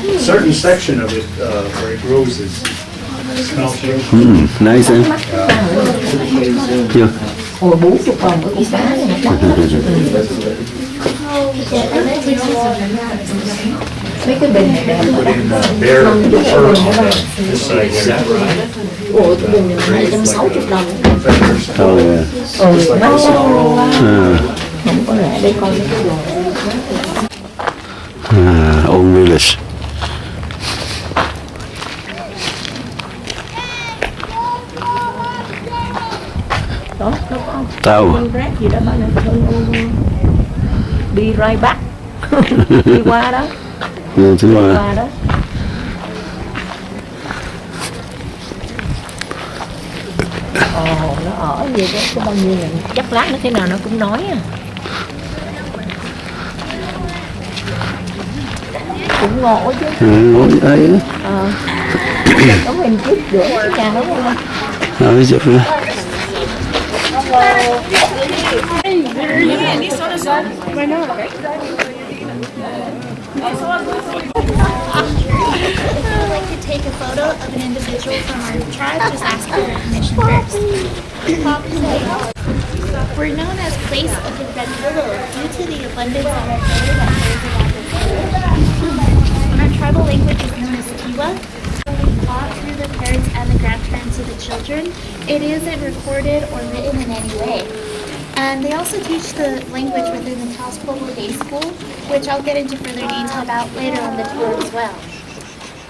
A certain section of it where it grows is smells good.
Nice, eh? Chưa?
Ôi 40 đồng với con cá này. Mấy cái bình này đẹp
Put in bare fur on this side here.
Ủa cái bình này 260 đồng.
Feathers.
Oh, yeah.
Mấy không có rẻ đây coi mấy cái đồ.
Old village.
Đó, nó có
Tàu.
rác gì đó bạn ơi. Đi right back. Đi qua đó.
Ừ, thứ ba.
Qua đó. Ồ, nó ở gì đó có bao nhiêu này. Chắc lát nó thế nào nó cũng nói à. Cũng ngộ chứ.
Ấy.
Có mình chút rửa cái nhà nó không?
Nói chứ.
If you would like to take a photo of an individual from our tribe, just ask for their permission first. We're known as Place of the Red Willow due to the abundance of red willow that grows around this area. Our tribal language is known as Tiwa. We taught through the parents and the grandparents to the children. It isn't recorded or written in any way. And they also teach the language within the Taos Pueblo Day School, which I'll get into further detail about later on the tour as well.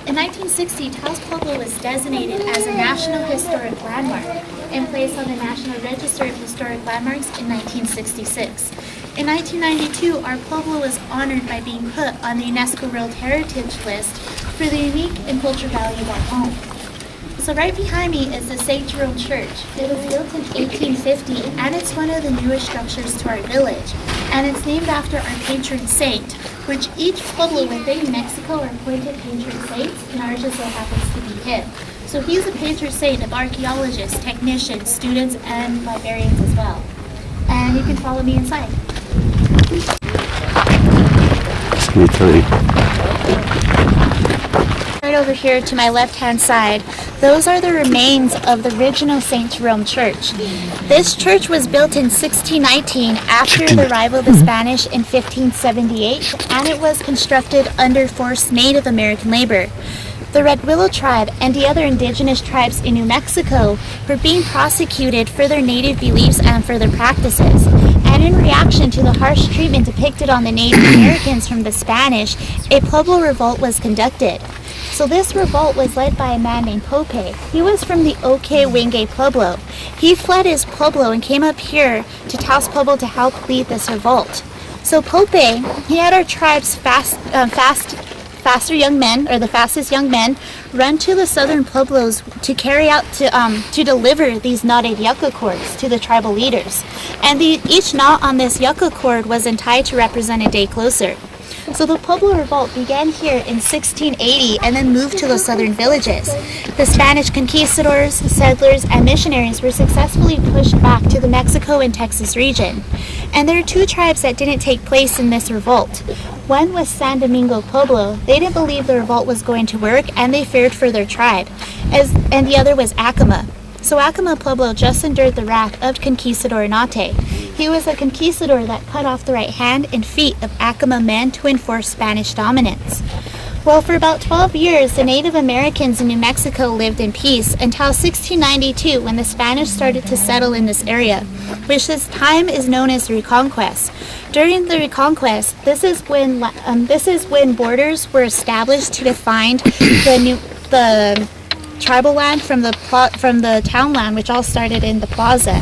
In 1960, Taos Pueblo was designated as a National Historic Landmark and placed on the National Register of Historic Landmarks in 1966. In 1992, our Pueblo was honored by being put on the UNESCO World Heritage List for the unique and cultural value of our home. So right behind me is the St. Jerome Church. It was built in 1850 and it's one of the newest structures to our village. And it's named after our patron saint, which each pueblo within Mexico are appointed patron saints, and ours just so happens to be him. So he's a patron saint of archaeologists, technicians, students, and librarians as well. And you can follow me inside.
Me too.
Right over here to my left-hand side, those are the remains of the original St. Jerome Church. This church was built in 1619 after the arrival of the Spanish in 1578, and it was constructed under forced Native American labor. The Red Willow tribe and the other indigenous tribes in New Mexico were being prosecuted for their native beliefs and for their practices. And in reaction to the harsh treatment depicted on the Native Americans from the Spanish, a Pueblo revolt was conducted. So this revolt was led by a man named Pope. He was from the Oque-Wenge Pueblo. He fled his Pueblo and came up here to Taos Pueblo to help lead this revolt. So Pope, he had our tribe's faster young men, or the fastest young men, run to the southern Pueblos to carry out, to deliver these knotted yucca cords to the tribal leaders. And each knot on this yucca cord was untied to represent a day closer. So the Pueblo revolt began here in 1680 and then moved to the southern villages. The Spanish conquistadors, settlers, and missionaries were successfully pushed back to the Mexico and Texas region. And there are two tribes that didn't take place in this revolt. One was San Domingo Pueblo. They didn't believe the revolt was going to work and they feared for their tribe. And the other was Acoma. So Acoma Pueblo just endured the wrath of Conquistador Nate. He was a conquistador that cut off the right hand and feet of Acoma men to enforce Spanish dominance. Well, for about 12 years, the Native Americans in New Mexico lived in peace until 1692 when the Spanish started to settle in this area, which this time is known as the Reconquest. During the Reconquest, this is when borders were established to define the tribal land from the town land, which all started in the plaza.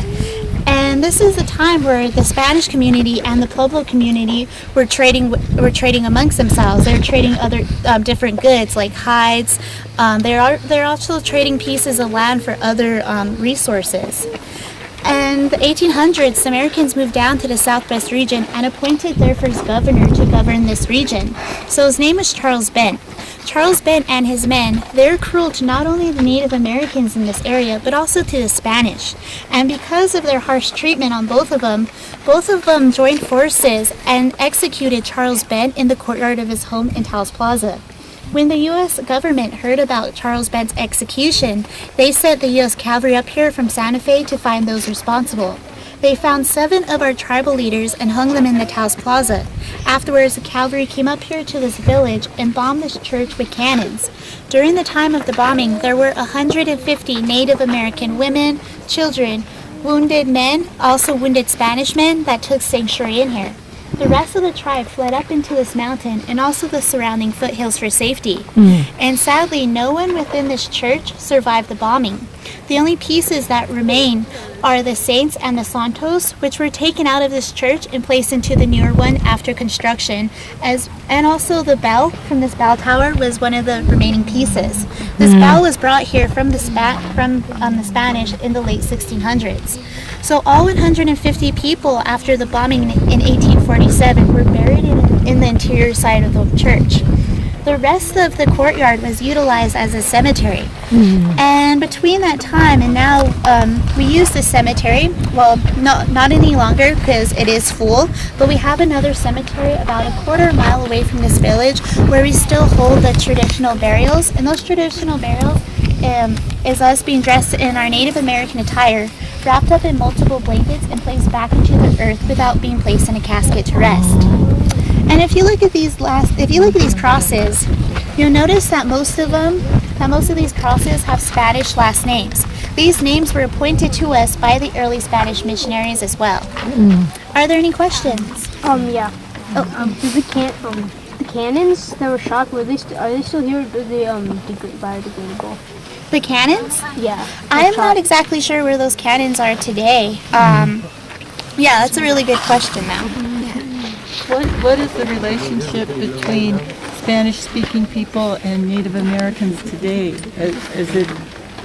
And this is a time where the Spanish community and the Pueblo community were trading amongst themselves. They're trading other different goods like hides. They're also trading pieces of land for other resources. And the 1800s, Americans moved down to the southwest region and appointed their first governor to govern this region. So his name was Charles Bent. Charles Bent and his men, they're cruel to not only the Native Americans in this area, but also to the Spanish. And because of their harsh treatment on both of them joined forces and executed Charles Bent in the courtyard of his home in Taos Plaza. When the U.S. government heard about Charles Bent's execution, they sent the U.S. cavalry up here from Santa Fe to find those responsible. They found 7 of our tribal leaders and hung them in the Taos Plaza. Afterwards, the cavalry came up here to this village and bombed this church with cannons. During the time of the bombing, there were 150 Native American women, children, wounded men, also wounded Spanish men that took sanctuary in here. The rest of the tribe fled up into this mountain and also the surrounding foothills for safety. And sadly, no one within this church survived the bombing. The only pieces that remain are the saints and the santos, which were taken out of this church and placed into the newer one after construction. And also the bell from this bell tower was one of the remaining pieces. This bell was brought here from the Spanish in the late 1600s. So all 150 people after the bombing in 1847 were buried in the interior side of the church. The rest of the courtyard was utilized as a cemetery. And between that time and now, we use the cemetery, well, not any longer because it is full, but we have another cemetery about a quarter mile away from this village where we still hold the traditional burials. And those traditional burials is us being dressed in our Native American attire, wrapped up in multiple blankets and placed back into the earth without being placed in a casket to rest. And if you look at these crosses, you'll notice that most of these crosses have Spanish last names. These names were appointed to us by the early Spanish missionaries as well. Are there any questions?
Yeah. The cannons that were shot, are they still here, or do they biodegradable?
The cannons?
Yeah.
I'm not exactly sure where those cannons are today. Yeah, that's a really good question now.
What is the relationship between Spanish-speaking people and Native Americans today? Is it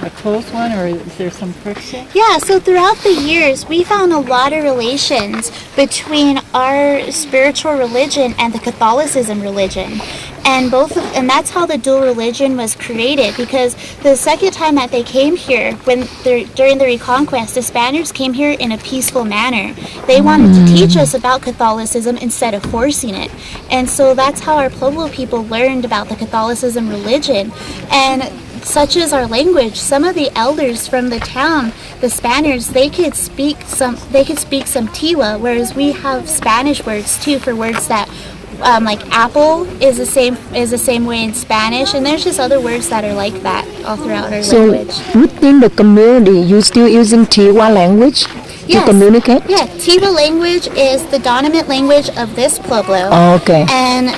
a close one, or is there some friction?
Yeah, so throughout the years, we found a lot of relations between our spiritual religion and the Catholicism religion. And that's how the dual religion was created, because the second time that they came here, during the Reconquest, the Spaniards came here in a peaceful manner. They wanted to teach us about Catholicism instead of forcing it. And so that's how our Pueblo people learned about the Catholicism religion. And such is our language. Some of the elders from the town, the Spaniards, they could speak some Tiwa, whereas we have Spanish words too for words that like apple is the same way in Spanish, and there's just other words that are like that all throughout our language.
So within the community, you still using Tiwa language to communicate?
Yeah, Tiwa language is the dominant language of this Pueblo.
Oh, okay.
And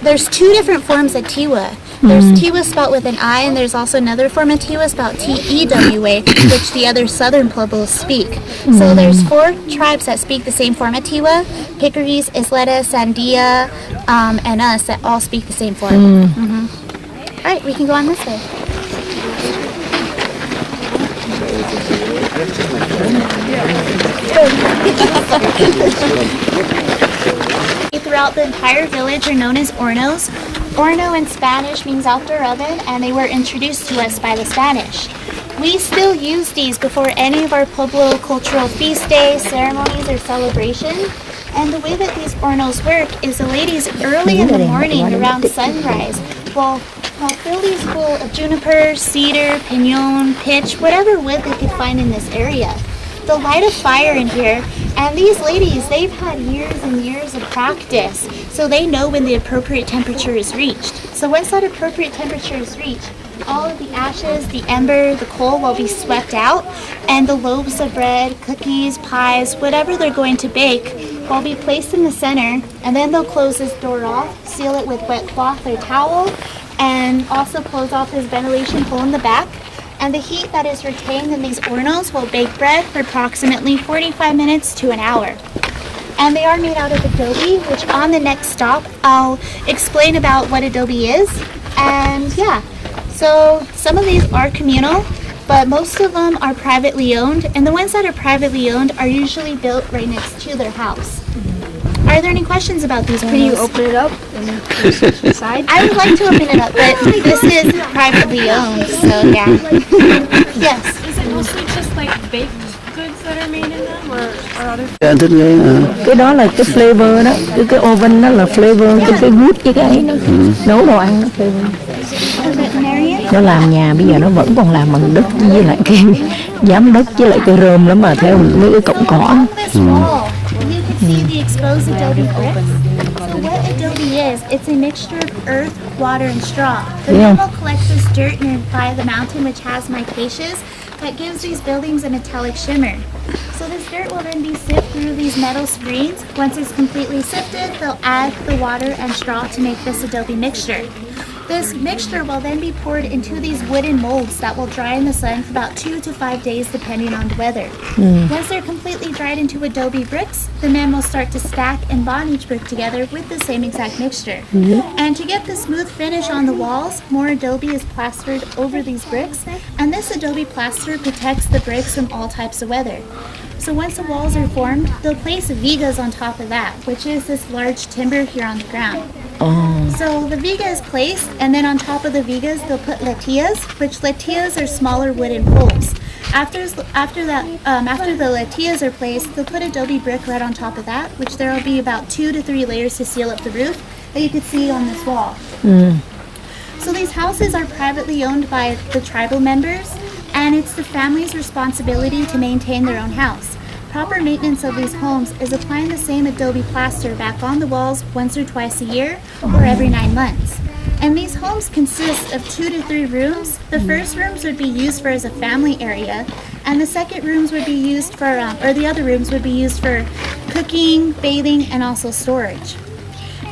there's 2 different forms of Tiwa. There's Tiwa spelled with an I, and there's also another form of Tiwa spelled T-E-W-A, which the other southern Pueblos speak. So there's 4 tribes that speak the same form of Tiwa: Picaries, Isleta, Sandia, and us, that all speak the same form. All right, we can go on this way. Throughout the entire village are known as hornos. Horno in Spanish means outdoor oven, and they were introduced to us by the Spanish. We still use these before any of our Pueblo cultural feast days, ceremonies, or celebrations. And the way that these hornos work is the ladies early in the morning around sunrise will fill these full of juniper, cedar, pinon, pitch, whatever wood they could find in this area. They'll light a fire in here, and these ladies, they've had years and years of practice, so they know when the appropriate temperature is reached. So once that appropriate temperature is reached, all of the ashes, the ember, the coal will be swept out, and the loaves of bread, cookies, pies, whatever they're going to bake will be placed in the center, and then they'll close this door off, seal it with wet cloth or towel, and also close off this ventilation hole in the back. And the heat that is retained in these hornos will bake bread for approximately 45 minutes to an hour. And they are made out of adobe, which on the next stop, I'll explain about what adobe is. And yeah, so some of these are communal, but most of them are privately owned. And the ones that are privately owned are usually built right next to their house. Are there any questions about these hornos?
Can you open it up and inside?
I would like to open it up, but this is privately owned, so yeah. Yes.
Is it mostly just like baked goods that are made in them, or other?
Cái đó là cái flavor đó, cái oven đó là flavor, cái wood với cái ấy nó nấu đồ ăn nó flavor. Nó làm nhà bây giờ nó vẫn còn làm bằng đất với lại cái Giám đất với lại cây rơm lắm mà theo mấy cái cọng cỏ.
Along this wall, you can see the exposed adobe bricks. So what adobe is, it's a mixture of earth, water, and straw. The men will collect this dirt nearby the mountain, which has micaceous, that gives these buildings a metallic shimmer. So this dirt will then be sifted through these metal screens. Once it's completely sifted, they'll add the water and straw to make this adobe mixture. This mixture will then be poured into these wooden molds that will dry in the sun for about 2 to 5 days depending on the weather. Once they're completely dried into adobe bricks, the men will start to stack and bond each brick together with the same exact mixture. And to get the smooth finish on the walls, more adobe is plastered over these bricks, and this adobe plaster protects the bricks from all types of weather. So once the walls are formed, they'll place vigas on top of that, which is this large timber here on the ground. So the viga is placed, and then on top of the vigas, they'll put latias, which latias are smaller wooden poles. After the latias are placed, they'll put adobe brick right on top of that, which there will be about 2 to 3 layers to seal up the roof that you can see on this wall. So these houses are privately owned by the tribal members, and it's the family's responsibility to maintain their own house. Proper maintenance of these homes is applying the same adobe plaster back on the walls once or twice a year or every 9 months. And these homes consist of 2 to 3 rooms. The first rooms would be used for as a family area, and the second rooms would be used for, the other rooms would be used for cooking, bathing, and also storage.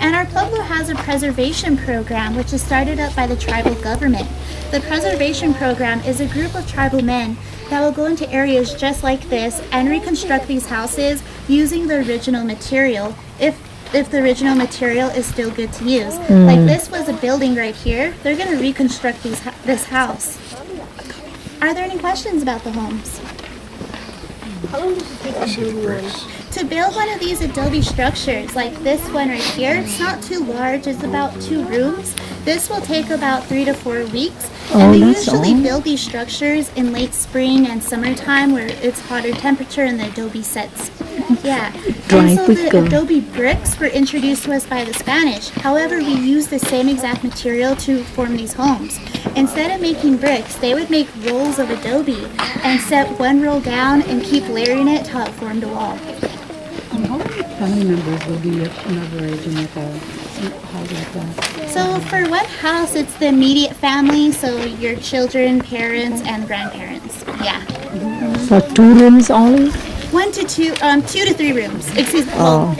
And our pueblo has a preservation program which is started up by the tribal government. The preservation program is a group of tribal men that will go into areas just like this and reconstruct these houses using the original material if the original material is still good to use. Like this was a building right here. They're going to reconstruct this house. Are there any questions about the homes?
How long does it take to build one?
To build one of these adobe structures, like this one right here, it's not too large, it's about 2 rooms. This will take about 3 to 4 weeks. And they usually build these structures in late spring and summertime where it's hotter temperature and the adobe sets. Yeah. And so the adobe bricks were introduced to us by the Spanish. However, we use the same exact material to form these homes. Instead of making bricks, they would make rolls of adobe and set one roll down and keep layering it till it formed a wall.
How many family members will be in a village in like a house like that?
So for one house, it's the immediate family, so your children, parents, and grandparents. Yeah.
For 2 rooms only?
2 to 3 rooms. Excuse me. Well,